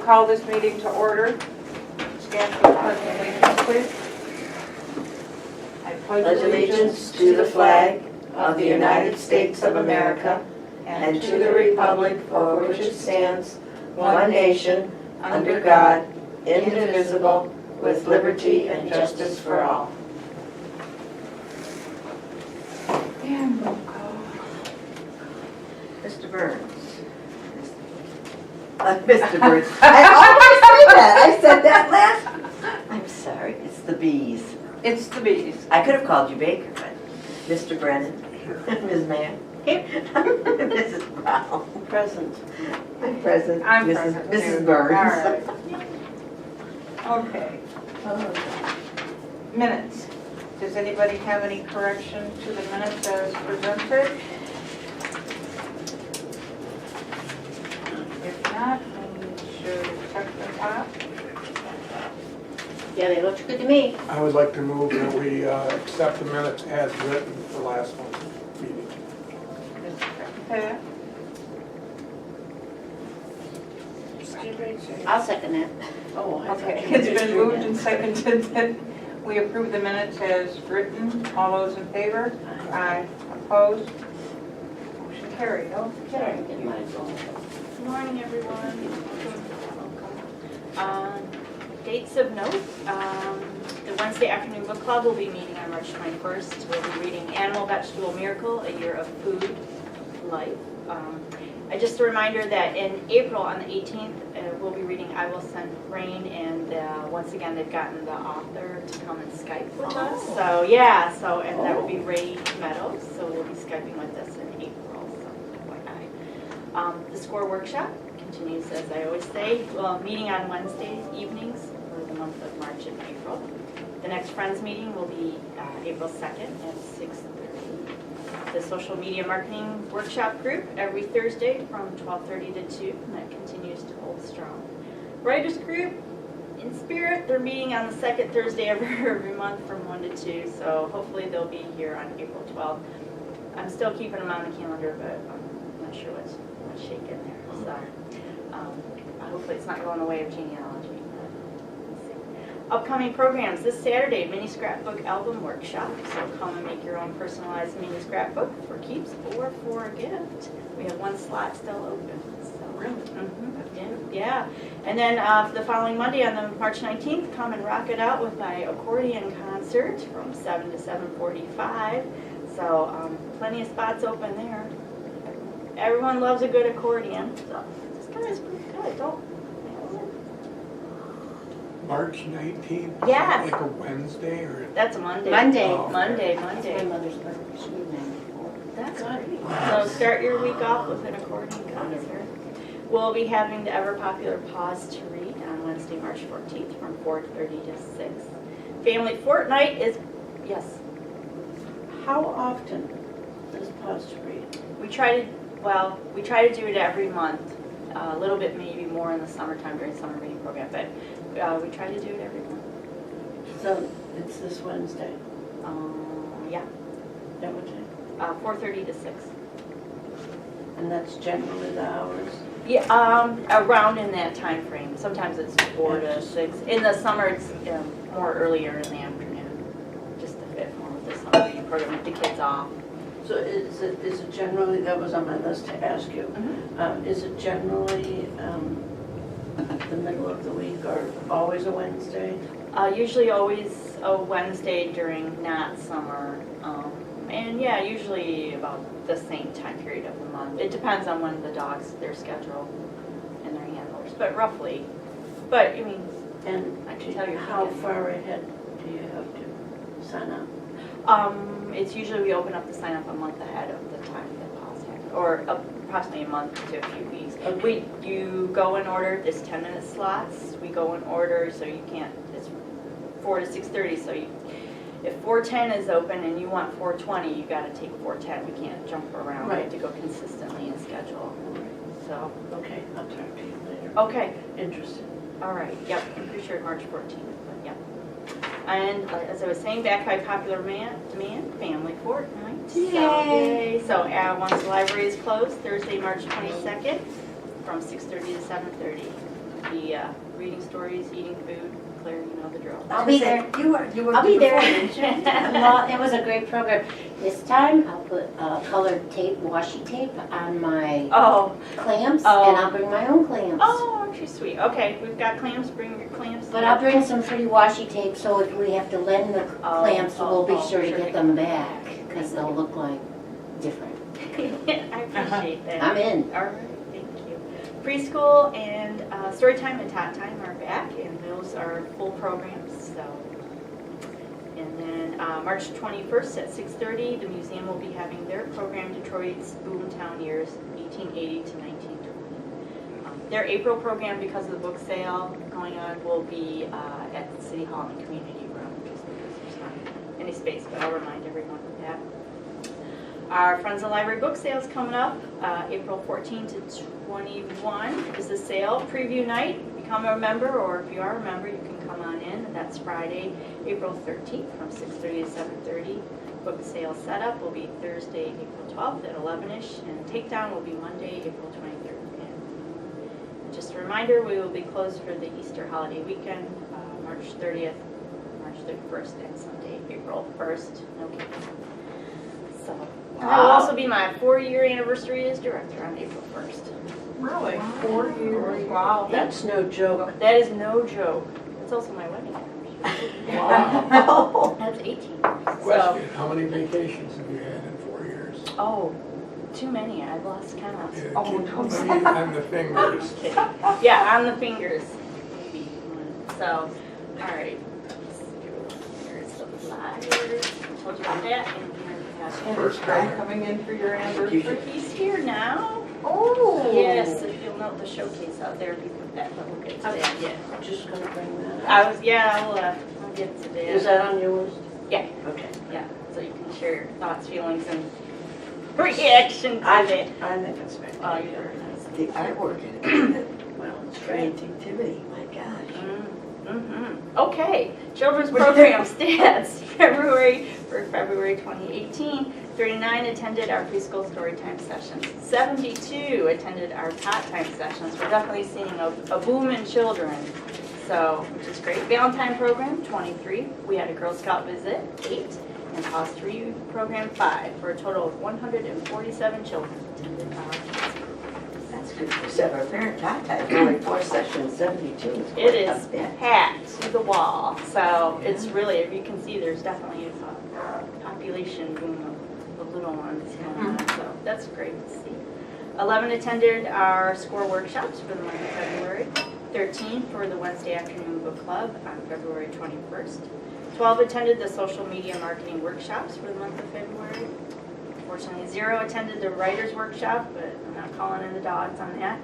call this meeting to order. Stand for the pledge of allegiance, please. I Pledge allegiance to the flag of the United States of America and to the republic for which it stands, one nation, under God, indivisible, with liberty and justice for all. And roll call. Mr. Burns. Mr. Burns. I always say that. I said that last. I'm sorry. It's the bees. It's the bees. I could have called you Baker, but Mr. Brennan, Ms. Mann, Mrs. Brown. Present. I'm present. I'm Mrs. present, Mrs. too. Burns. All right. Okay. Minutes. Does anybody have any correction to the minutes as presented? If not, we should check the top. Yeah, they looked good to me. I would like to move that we accept the minutes as written for last month's meeting. Okay. I'll second that. Oh, I Okay, thought you it's were been just moved doing and seconded that we approve the minutes as written. All those in favor? Aye. Opposed? Motion carried. Okay. Good morning, everyone. Dates of note, the Wednesday afternoon book club will be meeting on March 21st. We'll be reading Animal Vegetable Miracle, A Year of Food, Life. Just a reminder that in April on the 18th, we'll be reading I Will Send Rain, and once again, they've gotten the author to come and Skype with us. So, yeah, and that will be Ray Meadows, so we'll be Skyping with us in April, so FYI. The SCORE workshop continues, as I always say, meeting on Wednesday evenings for the month of March and April. The next Friends meeting will be April 2nd at 6:30. The social media marketing workshop group every Thursday from 12:30 to 2, and that continues to hold strong. Writers group, in spirit, they're meeting on the second Thursday of every month from 1 to 2, so hopefully they'll be here on April 12th. I'm still keeping them on the calendar, but I'm not sure what's shaking there. So hopefully it's not going the way of genealogy. Let's see. Upcoming programs this Saturday, mini scrapbook album workshop. So come and make your own personalized mini scrapbook for keeps or for a gift. We have one slot still open. So, Really? Yeah. And then for the following Monday on the March 19th, come and rock it out with my accordion concert from 7 to 7:45. So plenty of spots open there. Everyone loves a good accordion. So this guy is pretty good. Don't. March 19th? Yes. Like a Wednesday or? That's a Monday. Monday. Oh. Monday. My mother's birthday. She was 94. That's great. So start your week off with an accordion concert. We'll be having the ever popular Pause to Read on Wednesday, March 14th from 4:30 to 6. Family Fortnight is, yes. How often does Pause to Read? We try to do it every month. A little bit maybe more in the summertime during summer reading program, but we try to do it every month. So it's this Wednesday. Yeah, At what time? 4:30 to 6. And that's generally the hours? Yeah, around in that time frame. Sometimes it's 4 to 6. In the summer, it's more earlier in the afternoon, just to fit more with the summer reading program with the kids off. So is it generally, that was on my list to ask you, is it generally the middle of the week or always a Wednesday? Usually always a Wednesday during not summer. And yeah, usually about the same time period of the month. It depends on when the dogs, their schedule and their handlers, but roughly. But I mean, And I can tell you how far ahead do you have to sign up? it's usually we open up the sign up a month ahead of the time that pause happens, or approximately a month to a few weeks. Okay. You go in order. There's 10-minute slots. We go in order, so you can't. It's 4 to 6:30. So if 4:10 is open and you want 4:20, you got to take 4:10. We can't jump around. Right. We have to go consistently in schedule. So Okay, I'll talk to you later. okay. Interested. All right, yep, I'm pretty sure March 14th, but yep. And as I was saying, back by popular demand, Family Fortnight. Yay! So once the library is closed, Thursday, March 22nd, from 6:30 to 7:30 be reading stories, eating food. Claire, you know the drill. I'll be there. You were I'll be there. before, didn't you? Well, it was a great program. This time, I'll put colored tape, washi tape on my Oh, clamps, Oh. and I'll bring my own clamps. oh, aren't you sweet? Okay, we've got clamps. Bring your clamps. But I'll bring some pretty washi tape, so if we have to lend the clamps, we'll be sure to get them back, because they'll look like different. I appreciate that. I'm in. All right, thank you. Preschool and Storytime and Tot Time are back, and those are full programs, so. And then March 21st at 6:30, the museum will be having their program, Detroit's Boomtown Years, 1880 to 1920. Their April program, because of the book sale going on, will be at the City Hall and Community Room, just because there's not any space, but I'll remind everyone of that. Our Friends of the Library book sale is coming up, April 14 to 21 is the sale. Preview night, become a member, or if you are a member, you can come on in. And that's Friday, April 13th from 6:30 to 7:30. Book sale setup will be Thursday, April 12th at 11ish, and takedown will be Monday, April 23rd. And just a reminder, we will be closed for the Easter holiday weekend, March 30th, March 31st, and Sunday, April 1st. No kidding. So. And that will also be my 4-year anniversary as director on April 1st. Really? 4 years? Wow. That's no joke. That is no joke. It's also my wedding anniversary. Wow. That's 18 years. So, Question, how many vacations have you had in 4 years? oh, too many. I've lost count. Yeah, Oh, keep don't how many on the fingers? Just kidding. Yeah, on the fingers. Maybe one. So, all right. Here's the flyers. I told you about that. And And First is Brad time. coming in for your anniversary? he's here now. Oh. Yes, if you'll note the showcase out there, if you put that, but we'll get to that. Yeah. I'm just gonna bring that up. I'll get to that. Is that on your list? Yeah. Okay. Yeah, so you can share your thoughts, feelings, and reactions to I it. think it's Oh, spectacular. you're very nice. The artwork in it, well, it's creativity, my gosh. Mm-hmm. Okay, children's program stats. For February 2018, 39 attended our preschool storytime sessions. 72 attended our tot time sessions. We're definitely seeing a boom in children, so which is great. Valentine program 23. We had a Girl Scout visit 8, and Posterity program 5, for a total of 147 children attended our That's good for seven. Parent tot time, only 4 sessions, 72 is quite It a is bit. packed to the wall, so it's really, if you can see, there's definitely a population boom of little ones going on, so that's great to see. 11 attended our SCORE workshops for the month of February, 13 for the Wednesday afternoon book club on February 21st, 12 attended the social media marketing workshops for the month of February. Unfortunately, 0 attended the writer's workshop, but I'm not calling in the dogs on that.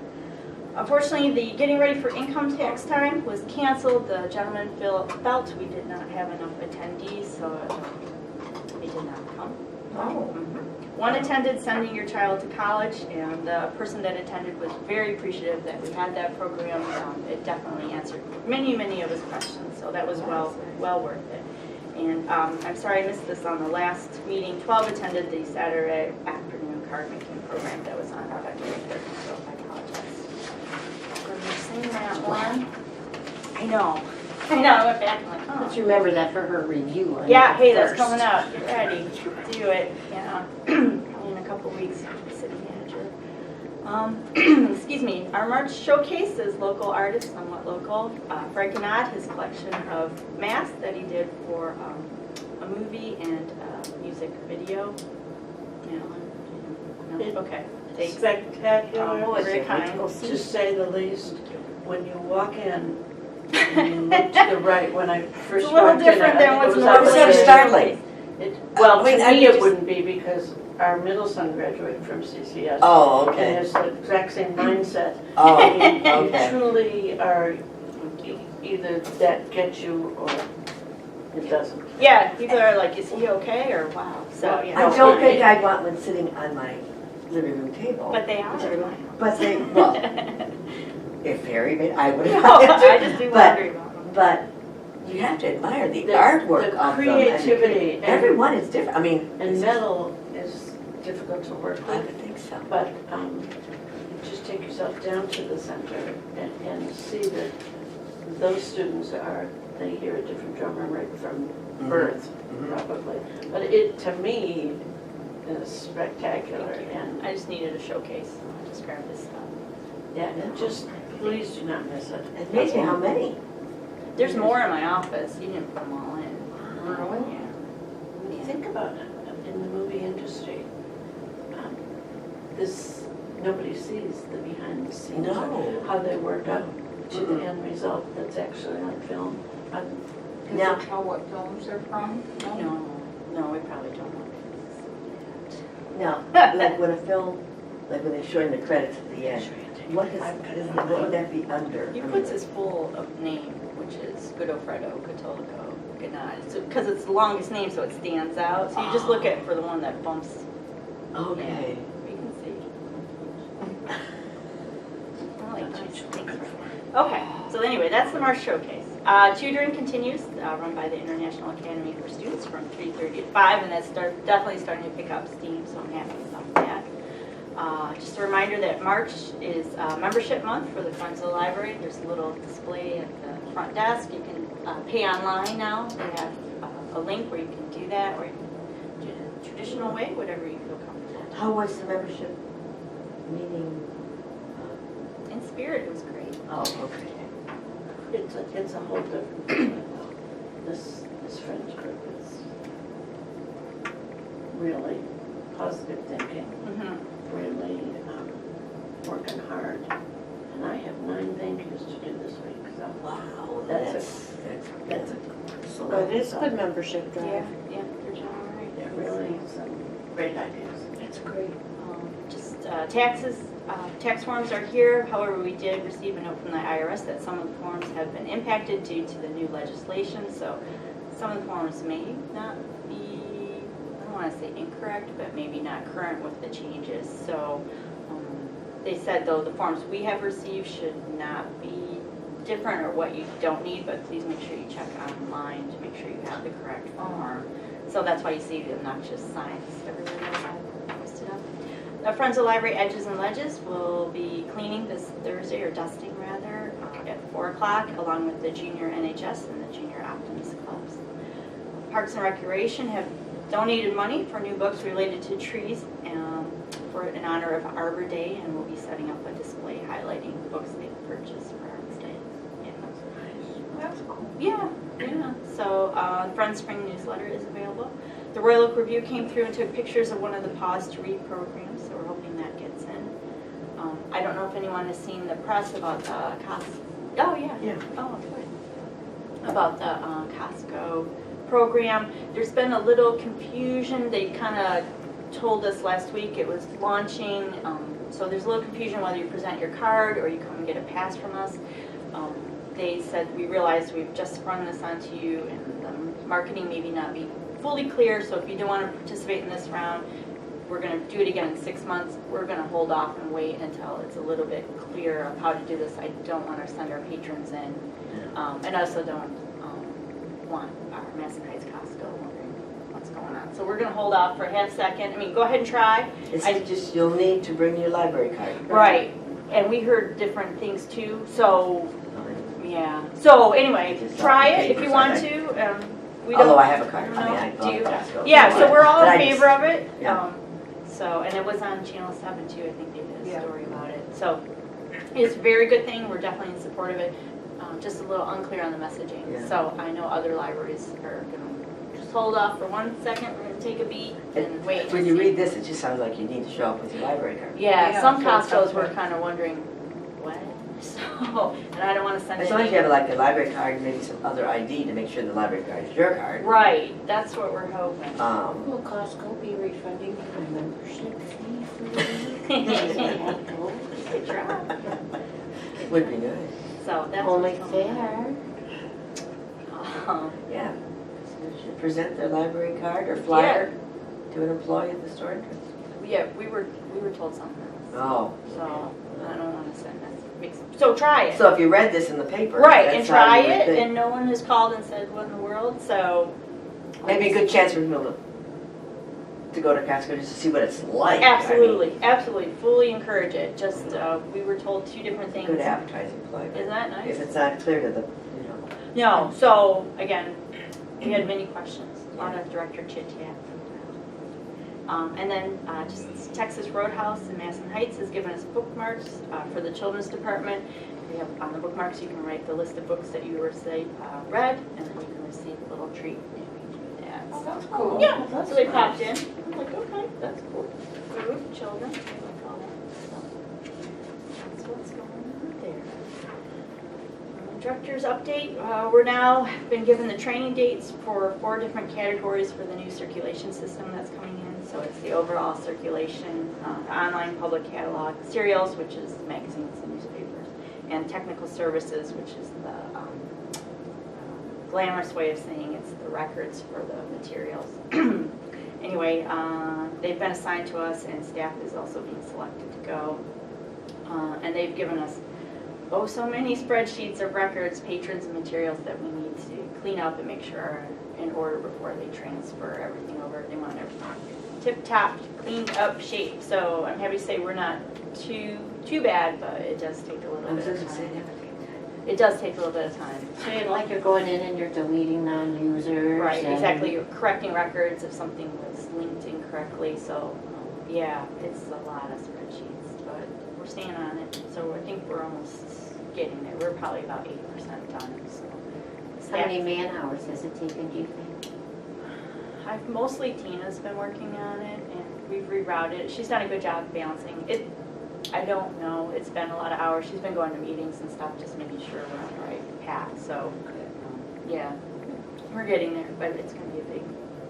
Unfortunately, the getting ready for income tax time was canceled. The gentleman felt we did not have enough attendees, so he did not come. Oh. One attended sending your child to college, and the person that attended was very appreciative that we had that program. It definitely answered many, many of his questions, so that was well worth it. And I'm sorry I missed this on the last meeting. 12 attended the Saturday afternoon card making program that was on February 3rd, so I apologize for missing that one. I know, I went back and like, oh. Let's remember that for her review on Yeah, April hey, that's 1st. coming up. Get ready. Do it. Yeah, probably in a couple weeks. City manager. Excuse me. Our March showcase is local artists, somewhat local. Frank Knott, his collection of masks that he did for a movie and a music video. No? Okay. Thanks. Spectacular, Oh, very kind. to say the least. When you walk in, and you look to the right, when I first It's a little walked in, different I than think what's it was normal. It's sort of startling. Well, I mean, to I me mean, it just- wouldn't be because our middle son graduated from CCS. Oh, And okay. has the exact same mindset. Oh, You okay. truly are, either that gets you or it doesn't. Yeah, people are like, is he okay or wow? So yeah. I don't think I'd want one sitting on my living room table. But they are. But they, well, if Harry made, I would No, have. I just do wonder about them. But you have to admire the The- artwork the of them. creativity and- Everyone is different, I mean. And it's- metal is difficult to work I with, would think so. but you just take yourself yourself down to the center and see that those students they hear a different drummer right from birth, probably. But it, to me, is spectacular, and I just needed a showcase. I just grabbed this stuff. yeah, and just, please do not miss it. It's amazing how many. There's more in my office. You didn't put them all in. Really? Yeah. When you think about it, in the movie industry, nobody sees the behind the scenes, or No. how they work out to the end result that's actually on film. Can Now- you tell what films they're from? No, we probably don't want Now, like when a film, like when they're showing the credits at the end, what would that be under? He puts his full name, which is Godofredo Cattolico Gennadi. Because it's the longest name, so it stands out. So you just look at for the one that bumps. Okay. You can see. I like those things. Okay, so anyway, that's the March Showcase. Tutoring continues, run by the International Academy for Students from 3:30 to 5, and that's definitely starting to pick up steam, so I'm happy about that. Just a reminder that March is membership month for the Friends of the Library. There's a little display at the front desk. You can pay online now. They have a link where you can do that, or you can do it the traditional way, whatever you feel comfortable. How was the membership meeting? In spirit, it was great. Oh, okay. It's a whole different thing. This friends group is really positive thinking, really working hard. And I have 9 thank yous to do this week, so. Wow, That's Well, it is Good membership Yeah, drive. yeah, they're doing all right. They're really some great ideas. That's great. Just taxes, tax forms are here. However, we did receive a note from the IRS that some of the forms have been impacted due to the new legislation. So some of the forms may not be, I don't want to say incorrect, but maybe not current with the changes. So they said, though, the forms we have received should not be different or what you don't need, but please make sure you check online to make sure you have the correct form. So that's why you see the obnoxious signs everywhere that I posted up. The Friends of the Library Edges and Ledges will be cleaning this Thursday, or dusting rather, at 4 o'clock, along with the Junior NHS and the Junior Optimist Clubs. Parks and Recreation have donated money for new books related to trees in honor of Arbor Day, and we'll be setting up a display highlighting the books they've purchased for Arbor Day. Yeah, That's cool. yeah. So Friends Spring newsletter is available. The Royal Oak Review came through and took pictures of one of the Pause to Read programs, so we're hoping that gets in. I don't know if anyone has seen the press about the Costco. Oh, yeah. Yeah. Oh, good. About the Costco program. There's been a little confusion. They kind of told us last week it was launching, so there's a little confusion whether you present your card or you come and get a pass from us. They said, we realize we've just sprung this onto you and the marketing maybe not be fully clear, so if you don't want to participate in this round, we're going to do it again in 6 months. We're going to hold off and wait until it's a little bit clear of how to do this. I don't want to send our patrons in, and I also don't want our Madison Heights Costco wondering what's going on. So we're going to hold off for a half second. I mean, go ahead and try. It's just, you'll need to bring your library card. Right, and we heard different things too, so, yeah. So anyway, try it if you want to. We Although don't- I have a card, I mean, I Do you? love Costco. Yeah, so we're all But in I favor of it. yeah. So, and it was on Channel 7 too, I think they did a Yeah. story about it. So it's a very good thing, we're definitely in support of it. Just a little unclear on the messaging. Yeah. So I know other libraries are gonna just hold off for 1 second, we're gonna take a beat and wait. When and you see. read this, it just sounds like you need to show up with your library card. Yeah, Yeah, some so it's Costco's up were there. kind of wondering, what? So, and I don't want to send As it. long as you have like a library card and maybe some other ID to make sure the library card is your card. Right, that's what we're hoping. Will Costco be refunding your membership fee for you? Good job. Would be nice. So that's Only what's going on. fair. Yeah. So you should present their library card or flyer to an employee at the store entrance. Yeah, we were told something else. Oh. So I don't want to send that. So try it. So if you read this in the paper. Right, that's and how try you would it, think. and no one has called and said what in the world, so. Maybe a good chance for people to to go to Costco just to see what it's like. Absolutely, absolutely, fully encourage it. Just, we were told two different I things. mean, good advertising plug. Isn't that nice? If it's not clear to the, No, so, again, we had many questions, a lot of director chit chat. And then just Texas Roadhouse in Masson Heights has given us bookmarks for the children's department. We have on the bookmarks, you can write the list of books that you were read, and then you can receive a little treat if you do that. Oh, So- that's cool. Yeah, That's so they nice. popped in. I'm like, okay, that's cool. Food, children, they like all that. So that's what's going on there. Director's update, we're now been given the training dates for 4 different categories for the new circulation system that's coming in. So it's the overall circulation, the online public catalog, serials, which is magazines and newspapers, and technical services, which is the glamorous way of saying it's the records for the materials. Anyway, they've been assigned to us, and staff is also being selected to go. And they've given us so many spreadsheets of records, patrons, and materials that we need to clean up and make sure are in order before they transfer everything over. They want everything tip-top, cleaned up shape. So I'm happy to say we're not too bad, but it does take a little I was bit going of to say time. that. It does take a little bit of time. So you're like you're going in and you're deleting non-users. Right, and- exactly. You're correcting records if something was linked incorrectly. So yeah, it's a lot of spreadsheets, but we're staying on it. So I think we're almost getting there. We're probably about 80% done. So How many man hours has it taken, do you think? Mostly Tina's been working on it, and we've rerouted it. She's done a good job balancing it. I don't know. It's been a lot of hours. She's been going to meetings and stuff, just making sure we're on the right path. So yeah, we're getting there, but it's going to be a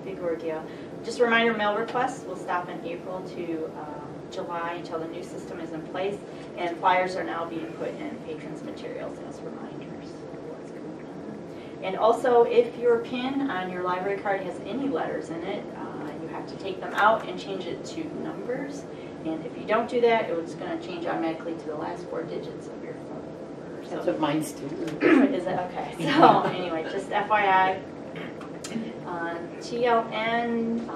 big ordeal. Just a reminder, mail requests will stop in April to July until the new system is in place, and flyers are now being put in patrons' materials as reminders of what's going on. And also, if your PIN on your library card has any letters in it, you have to take them out and change it to numbers. And if you don't do that, it's going to change automatically to the last 4 digits of your phone number. That's what mine's do. Is it? Okay. So anyway, just FYI. TLN,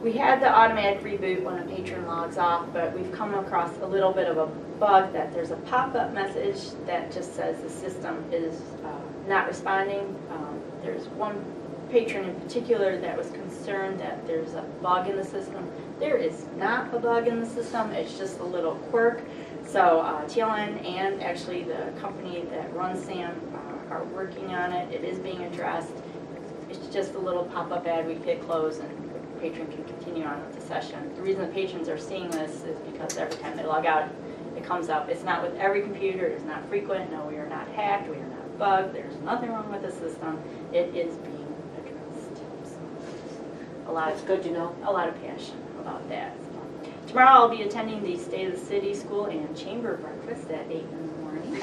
we had the automatic reboot when a patron logs off, but we've come across a little bit of a bug that there's a pop-up message that just says the system is not responding. There's one patron in particular that was concerned that there's a bug in the system. There is not a bug in the system, it's just a little quirk. So TLN and actually the company that runs SAM are working on it. It is being addressed. It's just a little pop-up ad. We hit close and the patron can continue on with the session. The reason the patrons are seeing this is because every time they log out, it comes up. It's not with every computer. It is not frequent. No, we are not hacked. We are not bugged. There's nothing wrong with the system. It is being addressed. So, That's good to know. a lot of passion about that. Tomorrow I'll be attending the State of the City School and Chamber breakfast at 8 in the morning.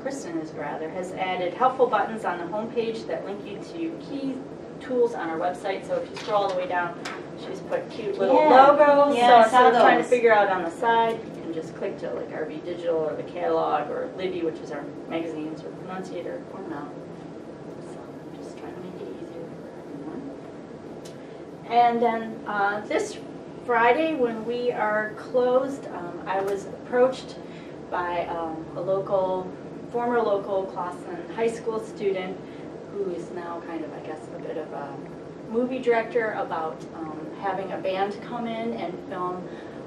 Kristen has added helpful buttons on the homepage that link you to key tools on our website. So if you scroll all the way down, she's put cute little Yeah. logos. Yeah, So I instead saw of trying to those. figure out on the side, you can just click to like RV Digital or the catalog or Libby, which is our magazines, or Pronunciator or Mount. So I'm just trying to make it easier for everyone. And then this Friday, when we are closed, I was approached by a former local Clawson high school student who is now kind of, I guess, a bit of a movie director about having a band come in and film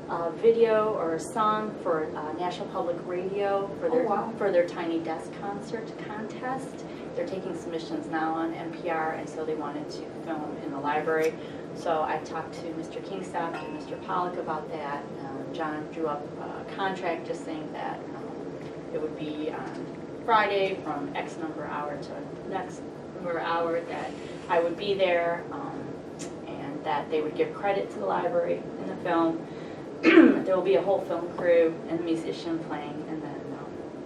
a video or a song for National Public Radio for their Tiny Desk concert contest. They're taking submissions now on NPR, and so they wanted to film in the library. So I talked to Mr. Kingstock and Mr. Pollock about that. John drew up a contract just saying that it would be on Friday from X number hour to next number hour that I would be there, and that they would give credit to the library in the film. There will be a whole film crew and a musician playing, and then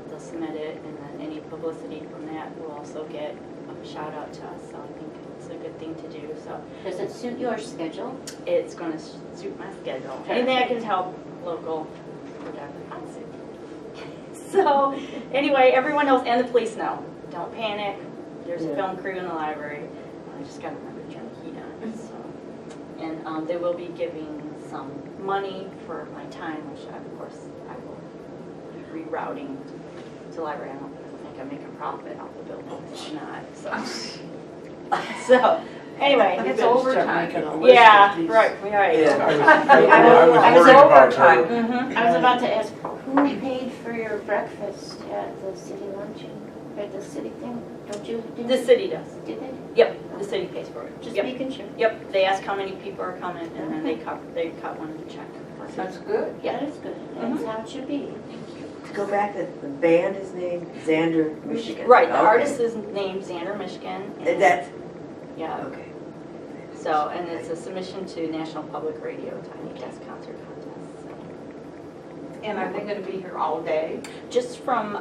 they'll submit it, and then any publicity from that will also get a shout out to us. So I think it's a good thing to do. So Does it suit your schedule? it's going to suit my schedule. Anything I can help local, whatever. I'll suit. So anyway, everyone knows, and the police know. Don't panic. there's a Yeah. film crew in the library. I just gotta remember to turn the heat on, so. And they will be giving some money for my time, which of course I will be rerouting to the library. I don't think I'm making profit off the building, so I'm not, so. So, anyway. But it's You better start overtime. making a list Yeah, of these. right, right. Yeah. I was worried about her. Mhm. I was about to ask, who paid for your breakfast at the city luncheon, at the city thing? Don't you? didn't The you- city does. Did they? Yep, the city pays for it. Just Yep. making sure. Yep, they ask how many people are coming, and then they cut one check. That's good. Yeah, that's good. That's how it should be. To go back, the band is named Xander, Michigan. Right, the Okay. artist is named Xander Michigan. and- That's, Yeah, okay. so, and it's a submission to National Public Radio Tiny Desk Concert Contest. So. And are they gonna be here all day? Just from,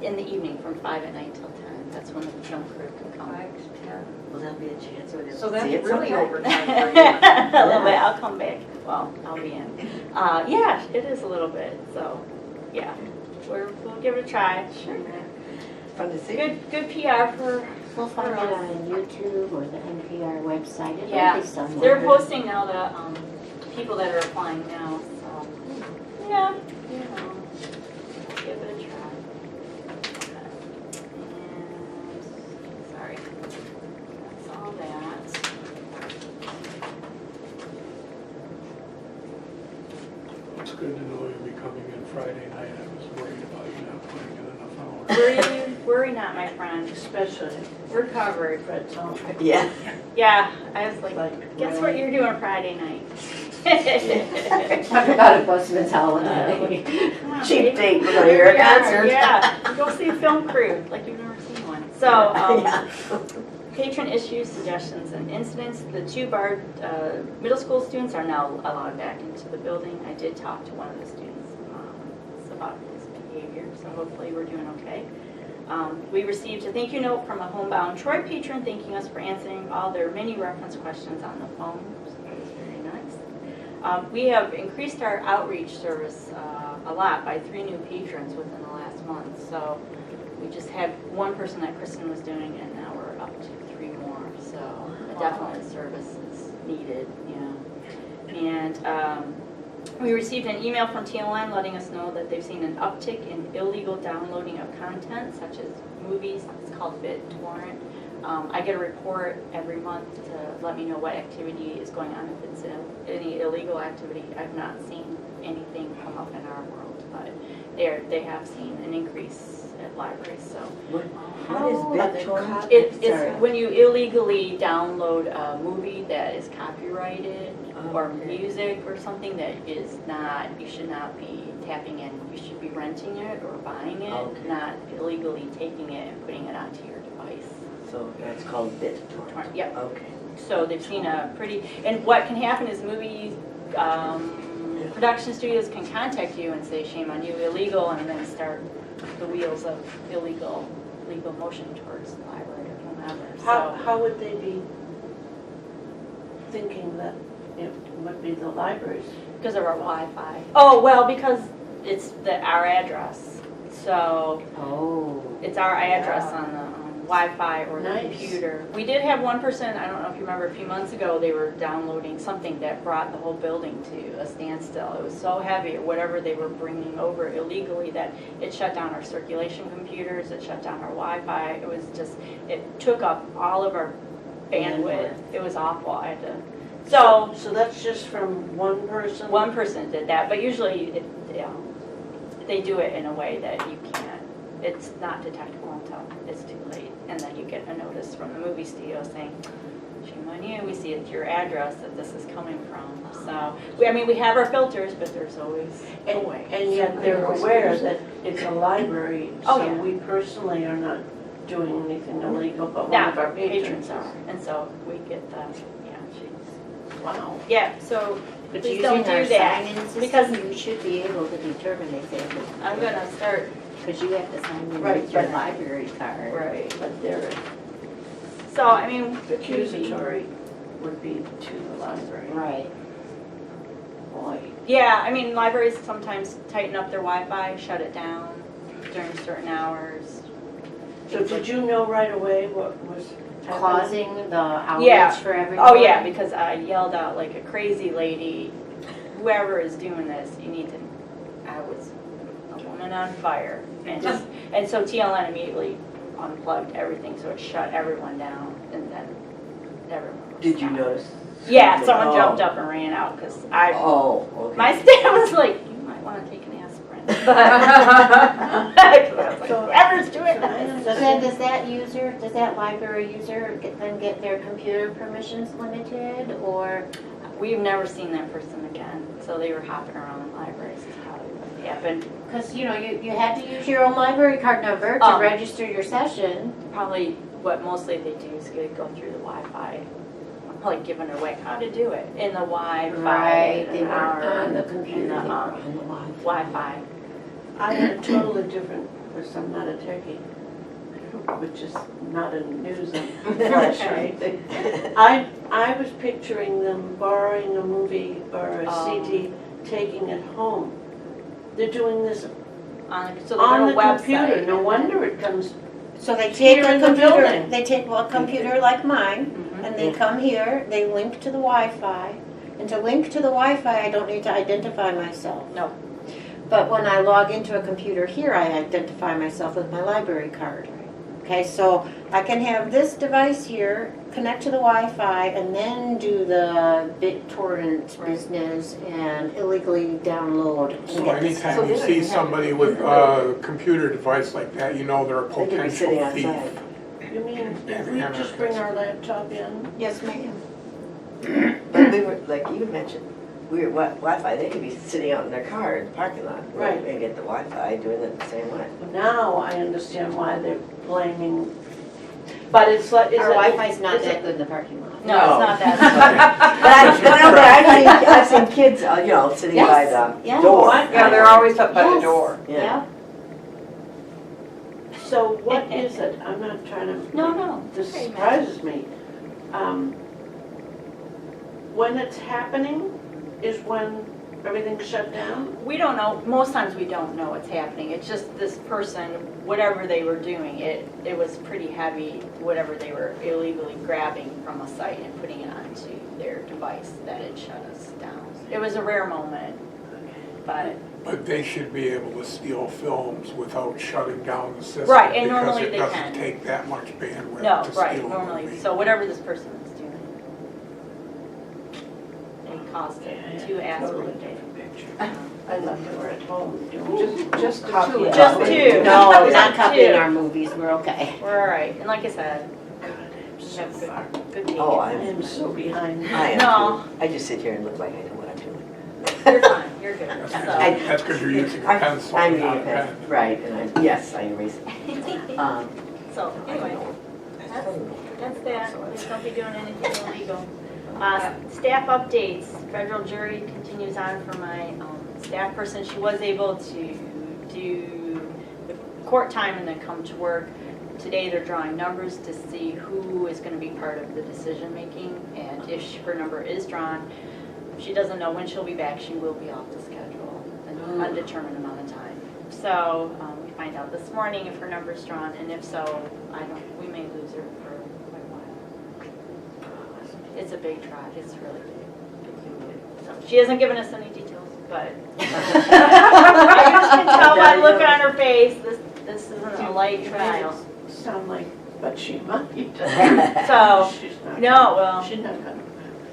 in the evening, from 5 at night till 10, that's when the film crew can come. 5 to 10. Will that be a chance? We'll So see that's it really sometime? overtime for you. A little bit, I'll come back, well, I'll be in. Yeah, it is a little bit, so, yeah, we'll give it a try. Sure. Fun to see. Good PR for, We'll find it on YouTube or the NPR website. It'll Yeah, be somewhere. they're posting now the people that are applying now, so, yeah, you know, give it a try. And, sorry, that's all that. It's good to know you'll be coming in Friday night. I was worried about you not putting in enough hours. Worry not, my friend, Especially we're covered. Fred's home. Yeah. Yeah, I was like, Like, guess what you're doing Friday night? Talk about a busman's holiday. Come on, Cheap baby. date, we're gonna hear a Here we are, concert. Yeah, go see a film crew, like you've never seen one. So, Yeah. patron issues, suggestions, and incidents. The two Bard middle school students are now allowed back into the building. I did talk to one of the students about his behavior, so hopefully we're doing okay. We received a thank you note from a homebound Troy patron thanking us for answering all their many reference questions on the phone, so that was very nice. We have increased our outreach service a lot by 3 new patrons within the last month. So we just had one person that Kristen was doing, and now we're up to 3 more. So definitely service is needed, yeah. And we received an email from TLN letting us know that they've seen an uptick in illegal downloading of content, such as movies. It's called BitTorrent. I get a report every month to let me know what activity is going on. If it's any illegal activity, I've not seen anything come up in our world, but they have seen an increase at libraries. So What is BitTorrent? it's Sorry. when you illegally download a movie that is copyrighted or Okay. music or something that is not, you should not be tapping in. You should be renting it or buying it, Okay. not illegally taking it and putting it onto your device. So that's called BitTorrent? Yep. Okay. So they've seen a pretty, and what can happen is movie production studios can contact you and say, shame on you, illegal, and then start the wheels of legal motion towards the library or whomever. How would they be thinking that it would be the libraries? Because of our Wi-Fi. Oh, well, because it's our address. So Oh. it's our address on the Wi-Fi or the Nice. computer. We did have one person, I don't know if you remember, a few months ago, they were downloading something that brought the whole building to a standstill. It was so heavy, or whatever they were bringing over illegally, that it shut down our circulation computers, it shut down our Wi-Fi. It was just, it took up all of our bandwidth. It was awful. I had to, so So that's just from one person? one person did that, but usually they do it in a way that you can't, it's not detectable until it's too late. And then you get a notice from the movie studio saying, shame on you, we see it's your address that this is coming from. So, we have our filters, but there's always a way. And yet they're aware that it's a library, Oh, so yeah. we personally are not doing anything illegal, but one Now, of our patrons are, are. and so we get the, Wow. yeah, so But please using don't our do that. sign-in system, because you should be able to determine exactly. I'm gonna start, Because you have to sign in Right, with your but- library card. right, But their so, accusatory would be to the library. Right. Boy. yeah, libraries sometimes tighten up their Wi-Fi, shut it down during certain hours. So things did like. you know right away what was happening? Causing the Yeah. outrage for everyone? Oh, yeah, because I yelled out like a crazy lady, whoever is doing this, you need to, I was a woman on fire. And so TLN immediately unplugged everything, so it shut everyone down, and then everyone was Did you fine. notice? Yeah, someone Oh. jumped up and ran out, because Oh, okay. my staff was like, you might want to take an aspirin. I was like, whoever's doing this. So then does that library user then get their computer permissions limited, or? We've never seen that person again, so they were hopping around libraries, is probably what happened. Because, you had to use your own library card number to register your session. Probably what mostly they do is go through the Wi-Fi, like giving away how to do it in the Wi-Fi. Right, and they weren't our- on the computer, and they the, were on the Wi-Fi. Wi-Fi. I had a totally different, because I'm not a techie, which is not a news and flash or anything. I was picturing them borrowing a movie or a CD, taking it home. They're doing this So on the there's a computer, website. no wonder it comes, So they take Here a in the computer, building. they take a computer like mine, Mhm. and they come here, they link to the Wi-Fi. And to link to the Wi-Fi, I don't need to identify myself. No. But when I log into a computer here, I identify myself with my library card. Okay, so I can have this device here, connect to the Wi-Fi, and then do the BitTorrent business and illegally download. and So get this stuff. anytime you see somebody with a computer device like that, you know they're a They could be potential sitting thief. outside. you mean, if we just bring our laptop in? Yes, ma'am. But we were, like you mentioned, we were Wi-Fi, they could be sitting out in their car in the parking lot. Right. And get the Wi-Fi, doing it the same way. Now I understand why they're blaming, but it's like, is Our it? Wi-Fi's not is it- that good in the parking lot. No, No. it's not that. But I've seen kids, sitting by the Yes. door. Yeah, they're always up by the Yes. door. Yeah. So what is it? I'm not trying to. No. This Okay, surprises me. When it's happening is when everything's shut down? We don't know, most times we don't know what's happening. It's just this person, whatever they were doing, it was pretty heavy, whatever they were illegally grabbing from a site and putting it onto their device, that it shut us down. It was a rare moment, but, But they should be able to steal films without shutting down the system. Right, and normally they Because can. it doesn't take that much bandwidth no, to steal right, a normally, movie. so whatever this person was doing. It caused two aspirin days. I left her at home doing Just copy two. it. Just two. No, we're not Just copying two. our movies, we're okay. We're all right, and like I said, God, I'm we so have far. good team. Oh, I I'm am so behind. I am No. too. I just sit here and look like I know what I'm doing. You're fine, you're good. That's So- that's because you're using a pencil, I'm not a using a pen. pen, right, and yes, I erase it. So, anyway, that's that. Please don't be doing anything illegal. Staff updates. Federal jury continues on for my staff person. She was able to do the court time and then come to work. Today they're drawing numbers to see who is going to be part of the decision making, and if her number is drawn, she doesn't know when she'll be back. She will be off the schedule an undetermined amount of time. So we find out this morning if her number's drawn, and if so, we may lose her for quite a while. It's a big trial. It's really big. So she hasn't given us any details, but I just can tell by the look on her face. This isn't a light trial. Sound like, but she might. So She's not. no, well, She's not gonna.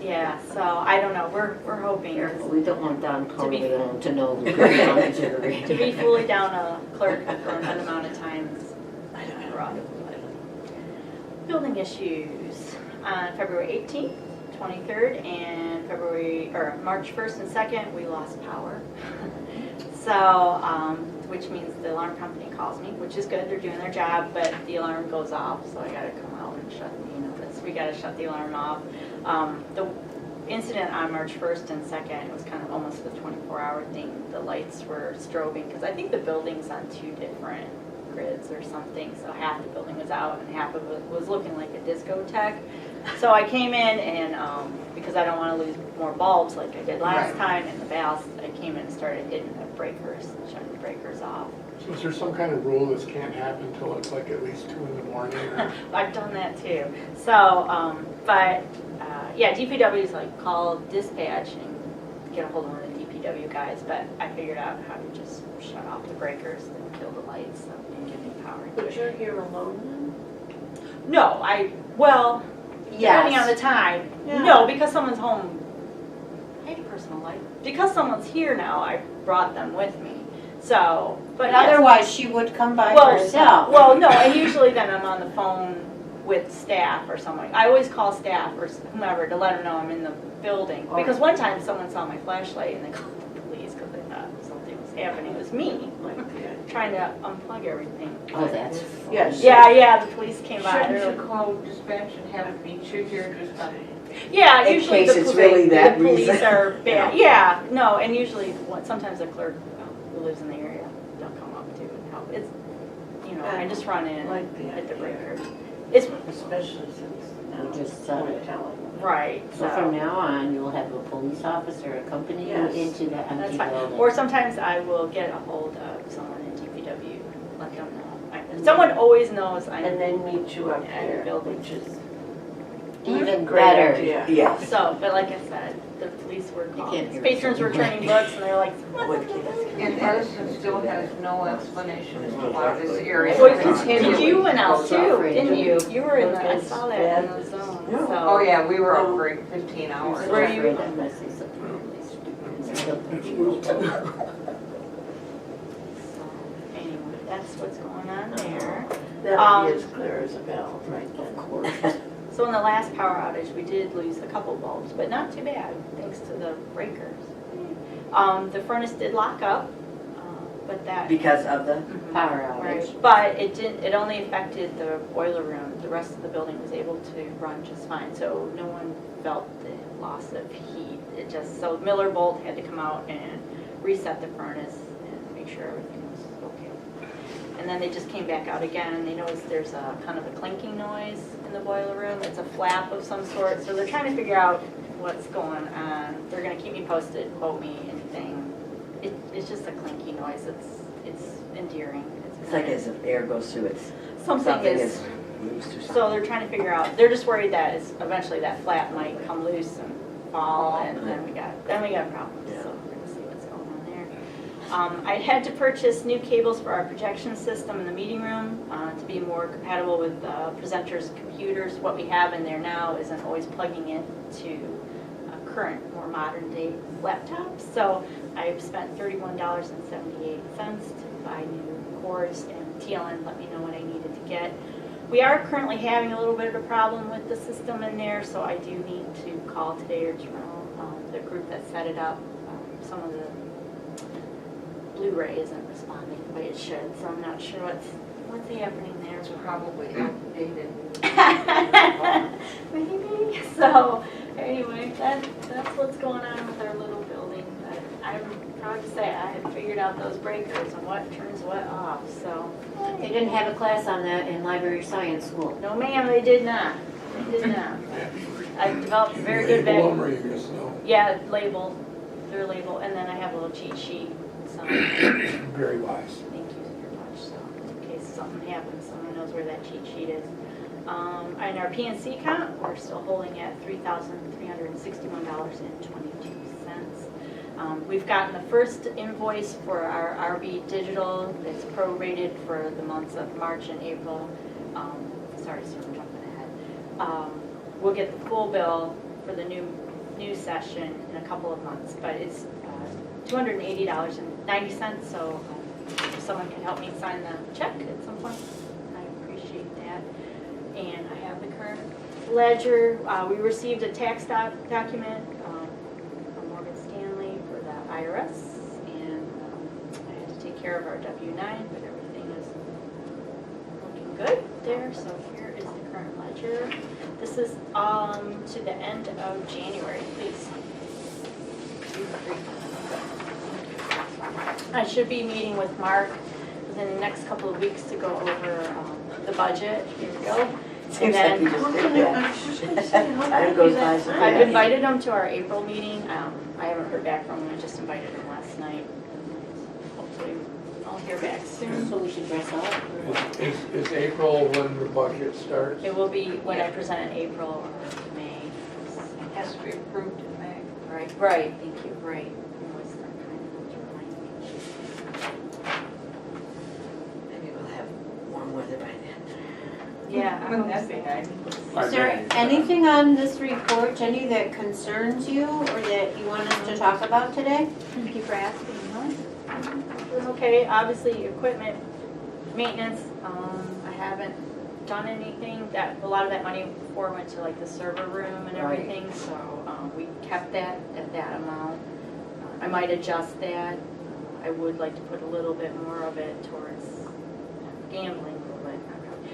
yeah. So I don't know. We're hoping. Careful, we don't want Don To be- Corleone to know we're going on the jury. To be fully down a clerk for an amount of time is rough. Building issues on February 18th, 23rd, and March 1st and 2nd, we lost power. So, which means the alarm company calls me, which is good, they're doing their job, but the alarm goes off, so I gotta come out and we gotta shut the alarm off. The incident on March 1st and 2nd, it was kind of almost a 24-hour thing. The lights were strobing, because I think the building's on two different grids or something, so half the building was out and half of it was looking like a discotheque. So I came in and, because I don't want to lose more bulbs like I did last time in the valves, I came in and started hitting the breakers, shutting the breakers off. So is there some kind of rule this can't happen until it's like at least 2 in the morning? Or? I've done that too. So, yeah, DPW is like call dispatch and get a hold of one of the DPW guys, but I figured out how to just shut off the breakers and kill the lights and give me power. But you're here alone No, depending on the time. Yeah. No, because someone's home. I hate personal life. Because someone's here now, I brought them with me. So, But yes. otherwise, she would come by Well, herself. Well, no, and usually then I'm on the phone with staff or someone. I always call staff or whomever to let them know I'm in the building. Because one time someone saw my flashlight and they called the police because they thought something was happening. It was me then? Like, yeah. trying to unplug everything. Oh, that's funny. Yes. Yeah, the police came by. They were Shouldn't you like, call dispatch and have it be here just on? yeah, In usually case the it's police, really that the police reason. are bad. Yeah, no, and usually sometimes the clerk who lives in the area, they'll come up too and help. It's, I just run in Like the hit the idea. breaker. It's Especially since now We just we're said it. telling. right. So from now on, you'll have a police officer accompany you Yes. into the That's empty fine. building. Or sometimes I will get a hold of someone in DPW, let them know. Someone always knows I'm. And then meet you up Yeah, here, building. which is Even great better. idea. Yes. So, but like I said, the police were You called. can't hear Patrons us. were turning books and they're like, With kids. And Edison still has no explanation as to why this area Boy, is did continuing. you went out too, Suffering. didn't you? You were in the, I saw that in the Yes. zone, Yeah. so. Oh, yeah, we were up for 15 hours. Were you? Afraid I'm gonna say something really stupid. So, anyway, that's what's going on there. That'll be as clear as a bell, right then. Of course. So in the last power outage, we did lose a couple bulbs, but not too bad, thanks to the breakers. The furnace did lock up, but that. Because of the, Mhm. Power outage. Right, but it only affected the boiler room. The rest of the building was able to run just fine, so no one felt the loss of heat. So Miller Bolt had to come out and reset the furnace and make sure everything was okay. And then they just came back out again and they noticed there's a kind of a clinking noise in the boiler room. It's a flap of some sort, so they're trying to figure out what's going on. They're gonna keep me posted, quote me, anything. It's just a clinky noise. It's endearing. it's like as if air goes through it. Something is, loose or something. so they're trying to figure out, they're just worried that eventually that flap might come loose and fall, and then we got problems, Yeah. so we're gonna see what's going on there. I had to purchase new cables for our projection system in the meeting room to be more compatible with presenters' computers. What we have in there now isn't always plugging into current, more modern day laptops, so I've spent $31.78 to buy new cords, and TLN let me know what I needed to get. We are currently having a little bit of a problem with the system in there, so I do need to call today or tomorrow the group that set it up. Some of the Blu-ray isn't responding the way it should, so I'm not sure what's happening there. It's probably outdated. Maybe. So anyway, that's what's going on with our little building. But I'm proud to say I have figured out those breakers and what turns what off. So They didn't have a class on that in library science school. no, ma'am, they did not. They did not. I developed a very good Label them bag. or you just know? Yeah, label. They're labeled, and then I have a little cheat sheet. So Very wise. thank you very much. So in case something happens, someone knows where that cheat sheet is. And our PNC count, we're still holding at $3,361.22. We've gotten the first invoice for our RB Digital. It's prorated for the months of March and April. Sorry, sir, I'm jumping ahead. We'll get the full bill for the new session in a couple of months, but it's $280.90, so if someone can help me sign the check at some point, I appreciate that. And I have the current ledger. We received a tax document from Morgan Stanley for the IRS, and I had to take care of our W-9, but everything is looking good there, so here is the current ledger. This is to the end of January, please. I should be meeting with Mark within the next couple of weeks to go over the budget. Here we go. Seems like you just did that. Time goes by so fast. I've invited him to our April meeting. I haven't heard back from him. I just invited him last night. Hopefully all hear back soon. So we should dress up. Is April when the budget starts? It will be when I present in April or May. It has to be approved in May. Right, thank you, right. It was that kind of remind me. Maybe we'll have warm weather by then. Yeah, I Wouldn't hope that be so. nice? Is there anything on this report, Jenny, that concerns you or that you want us to talk about today? Thank you for asking. No, doing okay. Obviously, equipment maintenance. I haven't done anything. That a lot of that money before went to like the server room and Right. everything. So we kept that at that amount. I might adjust that. I would like to put a little bit more of it towards gambling,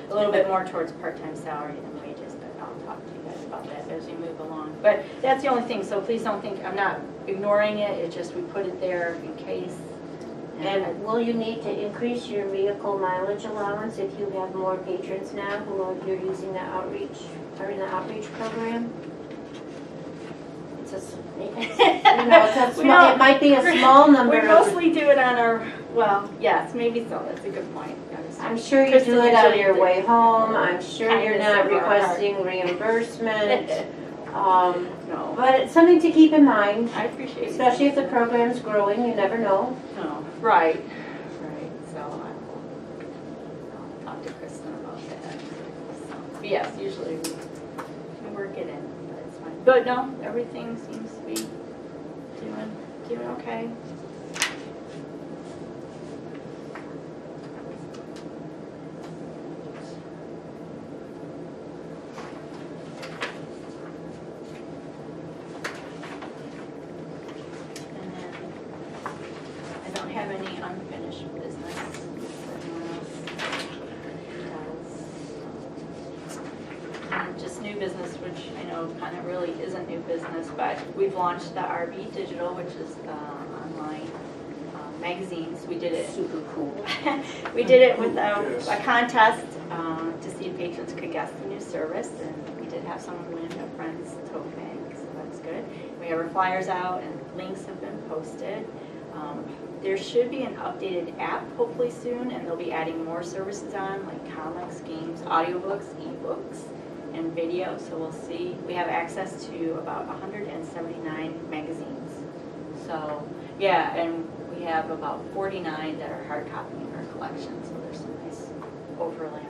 a little bit more towards part-time salary than wages, but I'll talk to you guys about that as we move along. But that's the only thing, so please don't think I'm not ignoring it, it's just we put it there in case. And will you need to increase your vehicle mileage allowance if you have more patrons now who are, you're using the outreach, or in the outreach program? It's a, it's a We small, don't- it might be a small number We of, mostly do it on our, well, yes, maybe so, that's a good point. I'm sure you Kristen do it on usually your the way home, I'm sure you're kindness not of our heart. requesting reimbursement. No, But it's something to keep in mind, I appreciate it. especially if the program's growing, you never know. No, right, so I'll talk to Kristen about that. So, but yes, usually we work it in, but it's fine. But no, everything seems to be doing okay. And then I don't have any unfinished business. Everyone else does. And just new business, which I know kind of really isn't new business, but we've launched the RB Digital, which is the online magazines. We did it. Super cool. We did it with Yes. a contest to see if patrons could guess the new service, and we did have someone win a friend's tote bag, so that's good. We have our flyers out, and links have been posted. There should be an updated app hopefully soon, and they'll be adding more services on, like comics, games, audiobooks, ebooks, and video, so we'll see. We have access to about 179 magazines. So, yeah, and we have about 49 that are hard copy in our collection, so there's some nice overlap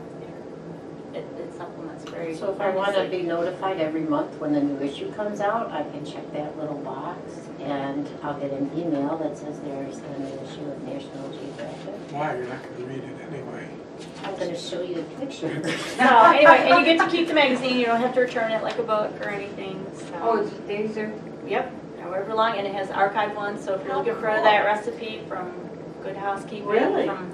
there. It supplements very. So if I want to nicely. be notified every month when the new issue comes out, I can check that little box and I'll get an email that says there's a new issue of National Geographic. Why, you're not gonna read it anyway. I'm going to show you the picture. No, anyway, and you get to keep the magazine, you don't have to return it like a book or anything, so. Oh, these are, Yep, however long, and it has archived ones, so if you're looking for that recipe from Good Housekeeping. Really? From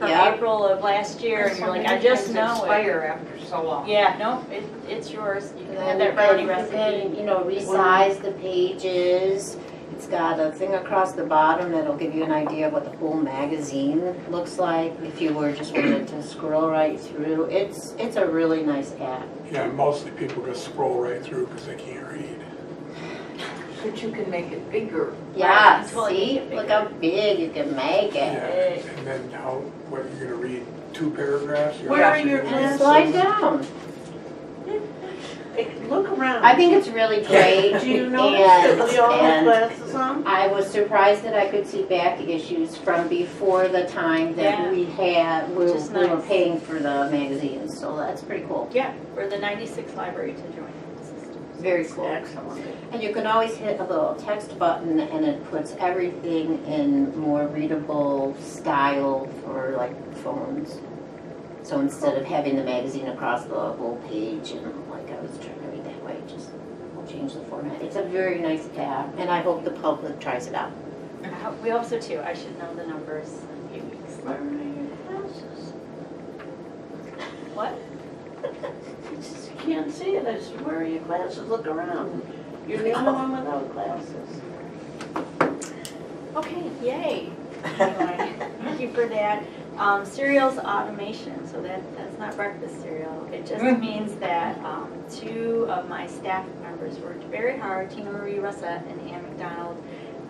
Yeah. April of last year, and you're like, I just know it. expire after so long. Yeah, no, it's yours, you can have And that brownie you recipe. can, you know, resize the pages. It's got a thing across the bottom that'll give you an idea of what the whole magazine looks like if you were just wanted to scroll right through. It's a really nice app. Yeah, mostly people just scroll right through because they can't read. But you can make it bigger. Yeah, Right, totally see, make it look how big you can make Yeah, it. and then how, what, you're gonna read 2 paragraphs? You're Where are actually your gonna And read slide 7. down. Look around. I think it's really great. Do you notice that we all have and glasses on? I was surprised that I could see back issues from before the time that Yeah. we had, we Which is were nice. paying for the magazines, so that's pretty cool. Yeah, we're the 96th library to join the system. Very cool. Excellent. And you can always hit a little text button and it puts everything in more readable style for like phones. So instead of having the magazine across the whole page and like I was trying to read that way, just we'll change the format. It's a very nice app and I hope the public tries it out. We hope so too, I should know the numbers in a few weeks. Where are your glasses? What? It's just, you can't see it. I said, where are your glasses? Look around. You're the only one without glasses. Okay, yay. Anyway, thank you for that. Cereals automation, so that's not breakfast cereal. It just means that 2 of my staff members worked very hard, Tina Marie Russett and Ann McDonald.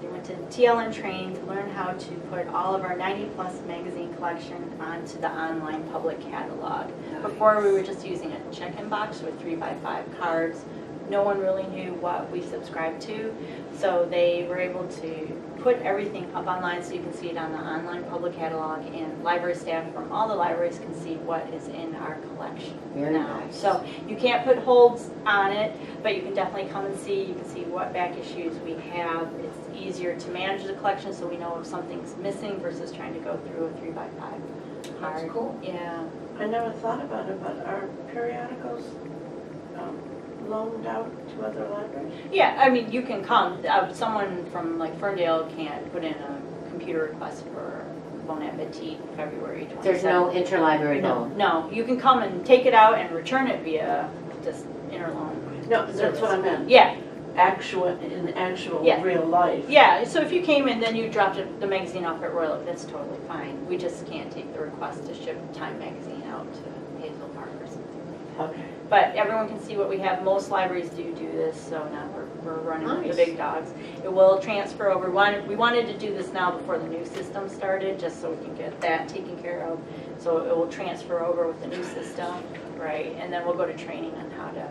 They went to TLN training to learn how to put all of our 90-plus magazine collection onto the online public catalog. Before, we were just using a check-in box with 3x5 cards. No one really knew what we subscribed to, so they were able to put everything up online so you can see it on the online public catalog, and library staff from all the libraries can see what is in our collection Very now. nice. So you can't put holds on it, but you can definitely come and see. You can see what back issues we have. It's easier to manage the collection, so we know if something's missing versus trying to go through a 3x5 card. That's cool. Yeah. I never thought about it, but are periodicals loaned out to other libraries? Yeah, I mean, you can come. Someone from like Ferndale can't put in a computer request for Bon Appetit February 27th. There's no interlibrary loan. No, you can come and take it out and return it via just interloan. No, that's what I meant. Yeah, In actual Yeah. real life. yeah. So if you came in, then you dropped the magazine off at Royal Oak, that's totally fine. We just can't take the request to ship Time magazine out to Hazel Park or something like that. Okay. But everyone can see what we have. Most libraries do this, so now we're running with Nice. the big dogs. It will transfer over. We wanted to do this now before the new system started, just so we can get that taken care of. So it will transfer over with the new system, right? And then we'll go to training on how to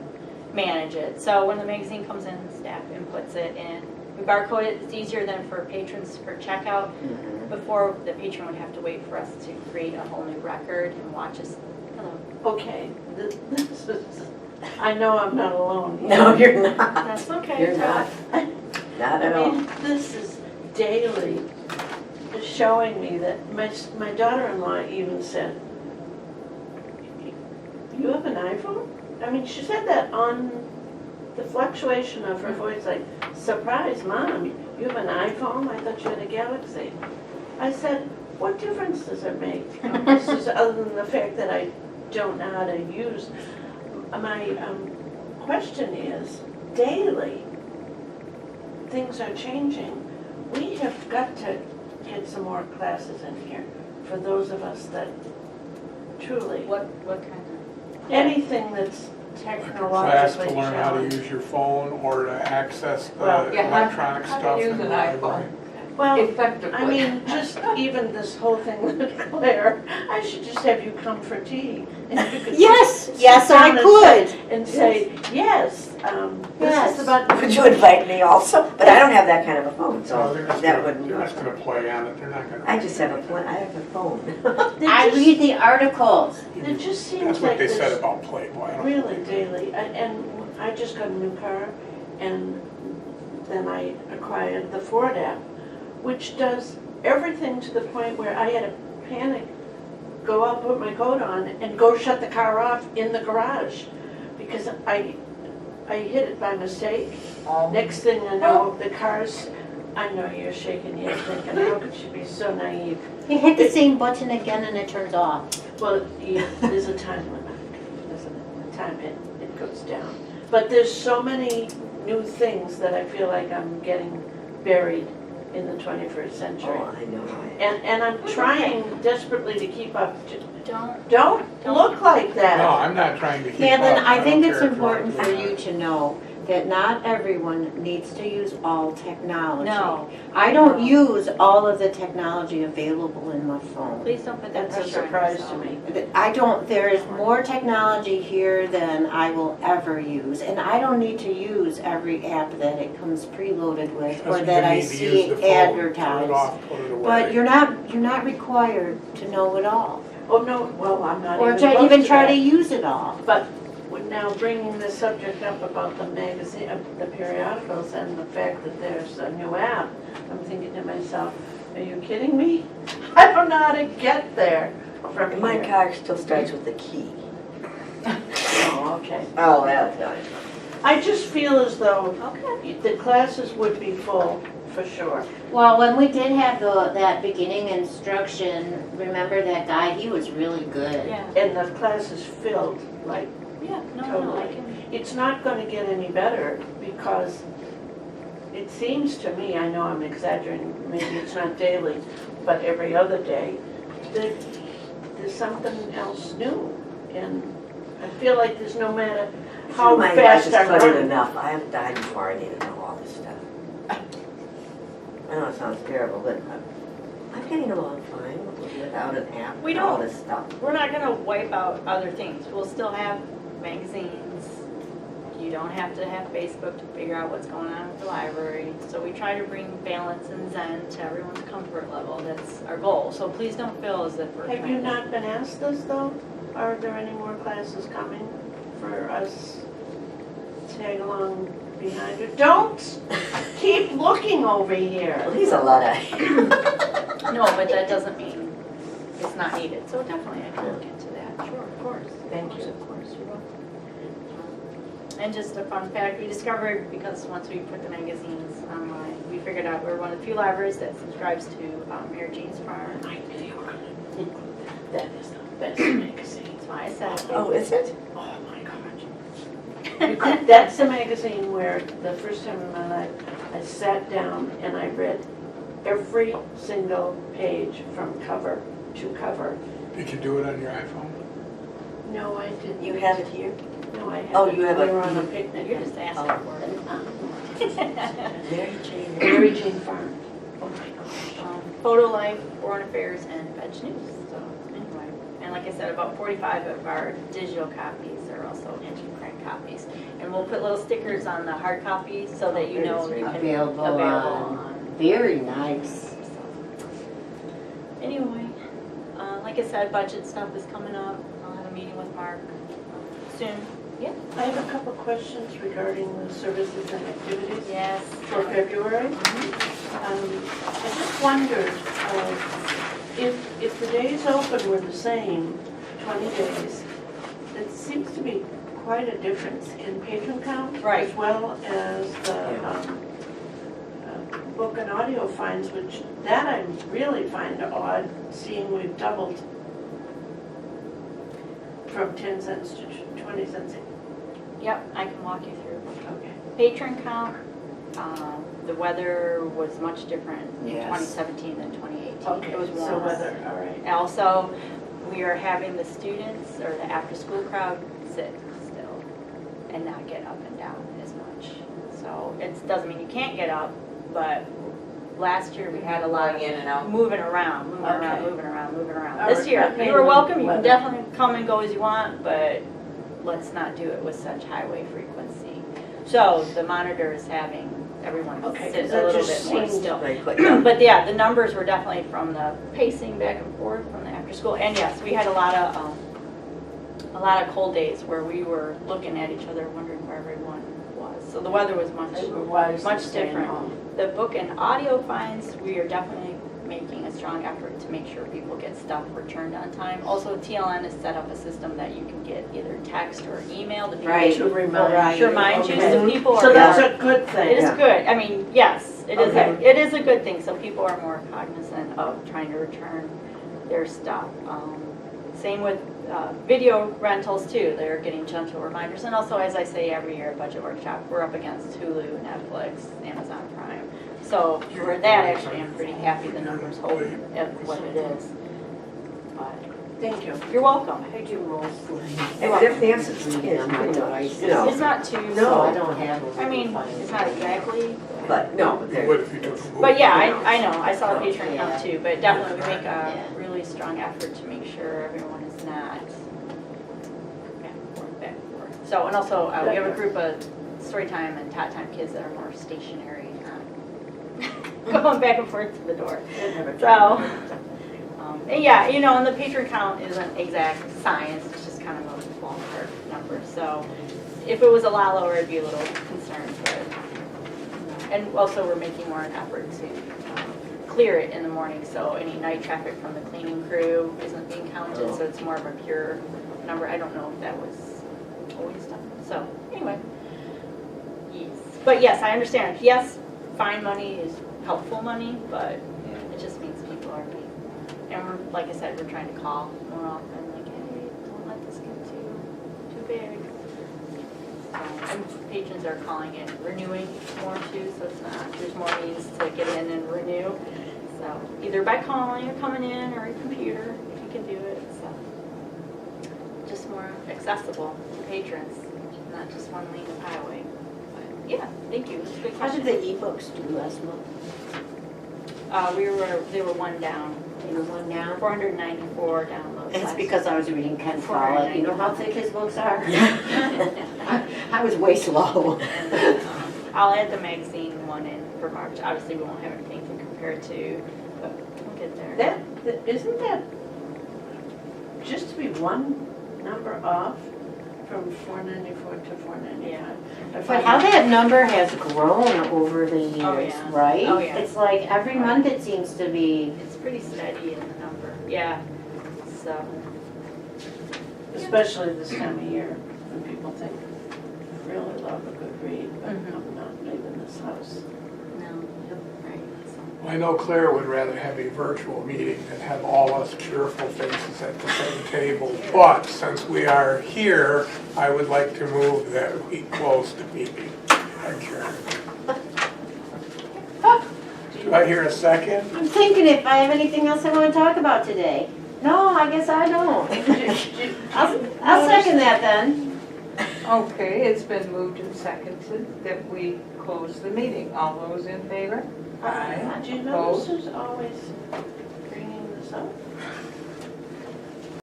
manage it. So when the magazine comes in, staff inputs it, and we barcode it. It's easier than for patrons for checkout. Mhm. Before, the patron would have to wait for us to create a whole new record and watch us. Hello. Okay, this is, I know I'm not alone here. No, you're not. That's okay. You're not. Not at I all. mean, this is daily showing me that my daughter-in-law even said, "You have an iPhone?" I mean, she said that on the fluctuation of her voice, like, "Surprise, Mom, you have an iPhone? I thought you had a Galaxy." I said, "What difference does it make?" This is other than the fact that I don't know how to use. My question is, daily, things are changing. We have got to get some more classes in here for those of us that truly, What kind of? anything that's Class technologically to learn how to challenged. use your phone or to access the Well, yeah, electronic how to stuff use in the an library. iPhone. Well, Effectively. I mean, just even this whole thing with Claire, I should just have you come for tea. And you could Yes, sit yes, down I and could. say- And say, yes, this Yes. is about. Would you invite me also? But I don't have that kind of a phone, So so they're just that gonna, wouldn't they're just work. gonna play on it, they're not gonna. I just have I have a phone. I read the articles. It just seems That's like what they said this about Playboy. I don't- really daily. And I just got a new car, and then I acquired the Ford app, which does everything to the point where I had a panic, go out, put my coat on, and go shut the car off in the garage, because I hit it by mistake. Next thing I know, the car's, I know you're shaking your head thinking, how could she be so naive? You hit the same button again and it turns off. Well, yeah, there's a time limit, there's a time it goes down. But there's so many new things that I feel like I'm getting buried in the 21st century. Oh, I know. And I'm trying desperately to keep up. Don't. Don't look like No, that. I'm not trying to keep up. Madeline, I don't think it's care if important you're- for you to know that not everyone needs to use all technology. No. I don't use all of the technology available in my phone. Please don't put that That's a pressure on surprise yourself. to me. I don't, there is more technology here than I will ever use. And I don't need to use every app that it comes preloaded with or Doesn't that even I need to use see the phone. Turn it advertised. off, put it away. But you're not required to know it all. Oh, no, well, I'm not Or even to close even to try that. to use it all. But we're now bringing the subject up about the magazine, the periodicals, and the fact that there's a new app, I'm thinking to myself, are you kidding me? I don't know how to get there from My here. car still starts with a key. Oh, okay. Oh, that's nice. I just feel as though Okay. the classes would be full, for sure. Well, when we did have that beginning instruction, remember that guy, he was really good. Yeah. And the class is filled, like, Yeah. No. I Totally. can. it's not gonna get any better, because it seems to me, I know I'm exaggerating, maybe it's not daily, but every other day, that there's something else new. And I feel like there's no matter how My fast life I is cluttered run. enough. I have died before I need to know all this stuff. know it sounds terrible, but I'm getting along fine without an app We and all don't- this stuff. We're not gonna wipe out other things. We'll still have magazines. You don't have to have Facebook to figure out what's going on at the library. So we try to bring balance and zen to everyone's comfort level. That's our goal. So please don't feel as if we're Have trying you to- not been asked this though? Are there any more classes coming for us to tag along behind you? Don't keep looking over here. Well, he's a Luddite. No, but that doesn't mean it's not needed. So definitely I can look into that. Sure, of course. Thank you. Of course, you're welcome. And just a fun fact, we discovered, because once we put the magazines online, we figured out we're one of the few libraries that subscribes to Mary Jane's Farm. I knew you were gonna include that. That is the best magazine. That's why I said. Oh, is it? Oh my God. That's the magazine where the first time in my life I sat down and I read every single page from cover to cover. Did you do it on your iPhone? No, I didn't. You have it here? No, I haven't. Oh, you have We a- were on a picnic. You're just asking for it. Mary Jane. Mary Jane Farm. Oh my gosh. Photo Life, Foreign Affairs, and Veg News. So anyway, and like I said, about 45 of our digital copies are also anti-print copies. And we'll put little stickers on the hard copies so that you know you can Available on. Very nice. Anyway, like I said, budget stuff is coming up. I'll have a meeting with Mark soon. Yeah. I have a couple questions regarding the services and activities Yes. for February. I just wondered if the days open were the same, 20 days, it seems to be quite a difference in patron count Right. as well as the book and audio fines, which that I really find odd, seeing we've doubled from 10 cents to 20 cents. Yep, I can walk you through. Okay. Patron count, the weather was much different in Yes. 2017 than 2018. Okay, It was so warmer. weather, all right. And also, we are having the students or the after-school crowd sit still and not get up and down as much. So it doesn't mean you can't get up, but last year we had a lot of in and out. moving around. All This right, year, not you are welcome, you can weather. definitely come and go as you want, but let's not do it with such highway frequency. So the monitor is having everyone Okay, sit 'cause a that little just bit more seems still. Very quick. Yeah. But yeah, the numbers were definitely from the pacing back and forth from the after school. And yes, we had a lot of cold days where we were looking at each other wondering where everyone was. So the weather was much different. The book and audio fines, we are definitely making a strong effort to make sure people get stuff returned on time. Also, TLN has set up a system that you can get either text or email to people Right. To remind to remind you, okay. so people So are. that's a good thing. It is Yeah. good. I mean, yes, it is. Okay. It is a good thing. So people are more cognizant of trying to return their stuff. Same with video rentals too. They're getting gentle reminders. And also, as I say every year at Budget Workshop, we're up against Hulu, Netflix, Amazon Prime. So for that, actually, I'm pretty happy the numbers hold at what it is. But Thank you. you're welcome. I do mostly. And if Nancy's, you know, It's not too. So I don't have a. I mean, it's not exactly. but no, but there. What if you took a move? But yeah, I know, I saw the patron count too, but definitely we make a really strong effort to make sure everyone is not back and forth. So, and also, we have a group of Storytime and Tot Time kids that are more stationary, not going back and forth to the door. So, and yeah, you know, and the patron count isn't exact science, it's just kind of a ballpark number. So if it was a lot lower, I'd be a little concerned, but, and also we're making more an effort to clear it in the morning, so any night traffic from the cleaning crew isn't being counted, so it's more of a pure number. I don't know if that was always done. So anyway, yes. But yes, I understand. Yes, fine money is helpful money, but it just means people are being, and we're, like I said, we're trying to call more often, like, hey, don't let this get too big. And patrons are calling in, renewing more too, so it's not, there's more means to get in and renew. So either by calling or coming in or a computer, if you can do it, so. Just more accessible to patrons, not just one lane of highway. But yeah, thank you, it's a good How question. did the ebooks do last month? They were one down, You know, one down. 494 downloads. It's last because I was reading Ken Follett. You know how thick his books are? I was way slow. And, I'll add the magazine one in for March. Obviously, we won't have anything to compare to, but we'll get there. Isn't that just to be one number off from 494 to 495? But how that number has grown over the years, Oh, yeah. right? Oh, yeah. It's like every month it seems to be. It's pretty steady in the number. Yeah. So. Especially this time of year, when people think, I really love a good read, but I'm not leaving this house. No. Right. So. Well, I know Claire would rather have a virtual meeting than have all us cheerful faces at the same table. But since we are here, I would like to move that we close the meeting. Adjourn. Do I hear a second? I'm thinking if I have anything else I want to talk about today. No, I guess I don't. I'll second that then. Okay, it's been moved and seconded that we close the meeting. All those in favor? Aye. Do you notice who's always bringing this up?